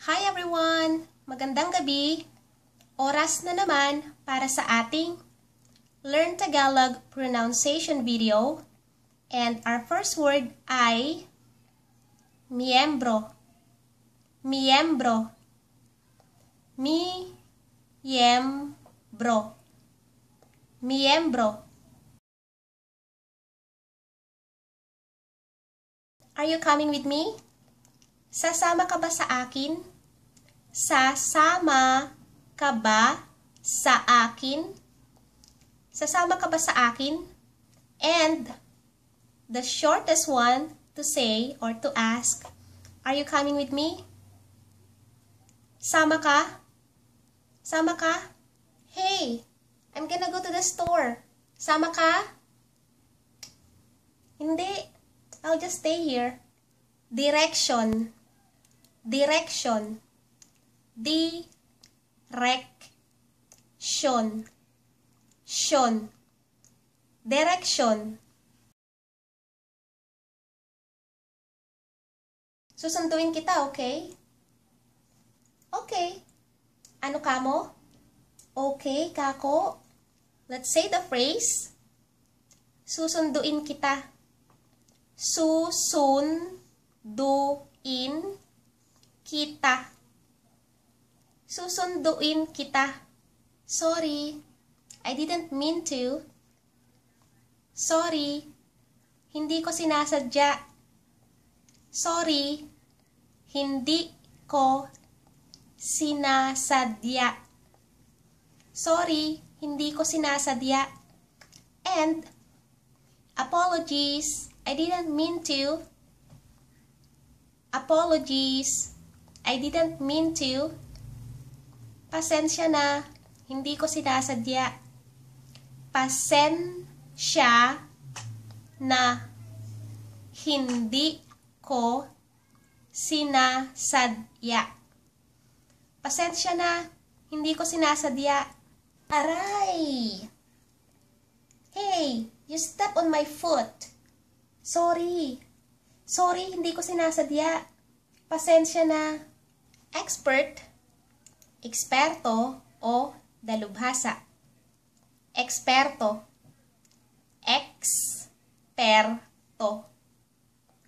Hi everyone! Magandang gabi! Oras na naman para sa ating Learn Tagalog pronunciation video. And our first word ay miyembro. Miyembro. Miyembro. Miyembro. Are you coming with me? Sasama ka ba sa akin? Sasama ka ba sa akin? Sasama ka ba sa akin? And the shortest one to say or to ask, are you coming with me? Sama ka? Sama ka? Hey, I'm gonna go to the store. Sama ka? Hindi. I'll just stay here. Direction. Direction. Direction. Shon. Direction. Susunduin kita, okay? Okay. Ano kamo? Okay, kako. Let's say the phrase. Susunduin kita. Susunduin kita. Susunduin kita. Sorry, I didn't mean to. Sorry, hindi ko sinasadya. Sorry, hindi ko sinasadya. Sorry, hindi ko sinasadya. And apologies, I didn't mean to. Apologies, I didn't mean to. Pasensya na, hindi ko sinasadya. Pasensya na, hindi ko sinasadya. Pasensya na, hindi ko sinasadya. Aray! Hey, you step on my foot. Sorry. Sorry, hindi ko sinasadya. Pasensya na. Expert, eksperto o dalubhasa. Eksperto. Eksperto.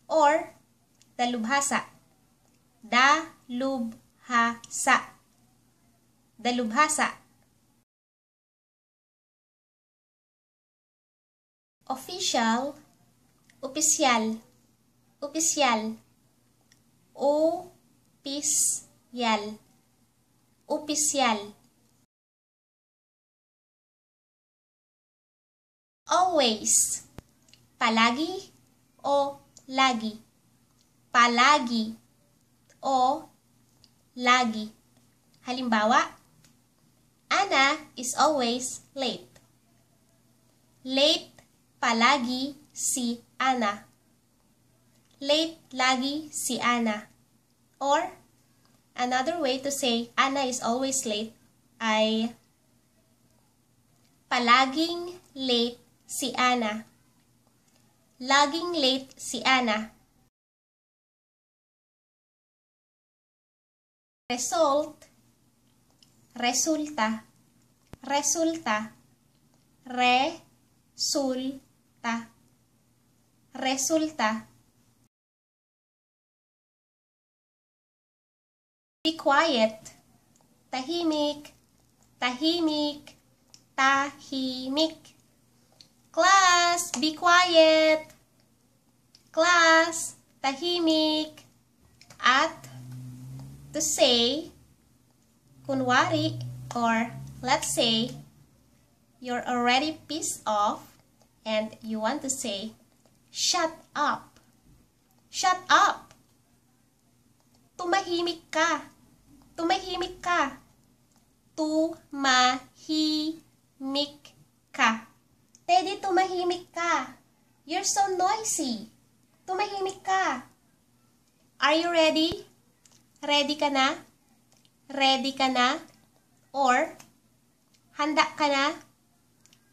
Or dalubhasa. Dalubhasa. Dalubhasa. Official, opisyal. Opisyal. Opisyal. Opisyal. Always. Palagi o lagi. Palagi o lagi. Halimbawa, Anna is always late. Late palagi si Anna. Late lagi si Anna. Or, another way to say Anna is always late ay palaging late si Anna. Laging late si Anna. Result, resulta. Resulta. Resulta. Resulta. Be quiet. Tahimik. Tahimik. Tahimik. Class, be quiet. Class, tahimik. At to say, kunwari, or let's say, you're already pissed off and you want to say, shut up. Shut up. Tumahimik ka. Tumahimik ka. Tumahimik ka. Teddy, tumahimik ka. You're so noisy. Tumahimik ka. Are you ready? Ready ka na? Ready ka na? Or, handa ka na?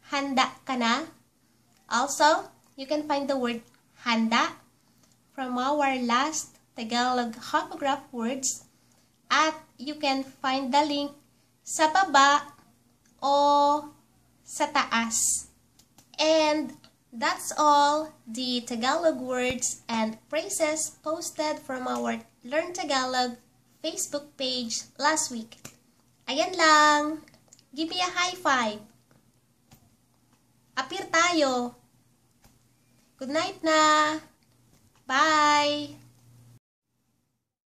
Handa ka na? Also, you can find the word handa from our last Tagalog homograph words At you can find the link sa baba o sa taas. And that's all the Tagalog words and phrases posted from our Learn Tagalog Facebook page last week. Ayan lang. Give me a high five. Appear tayo. Good night na. Bye.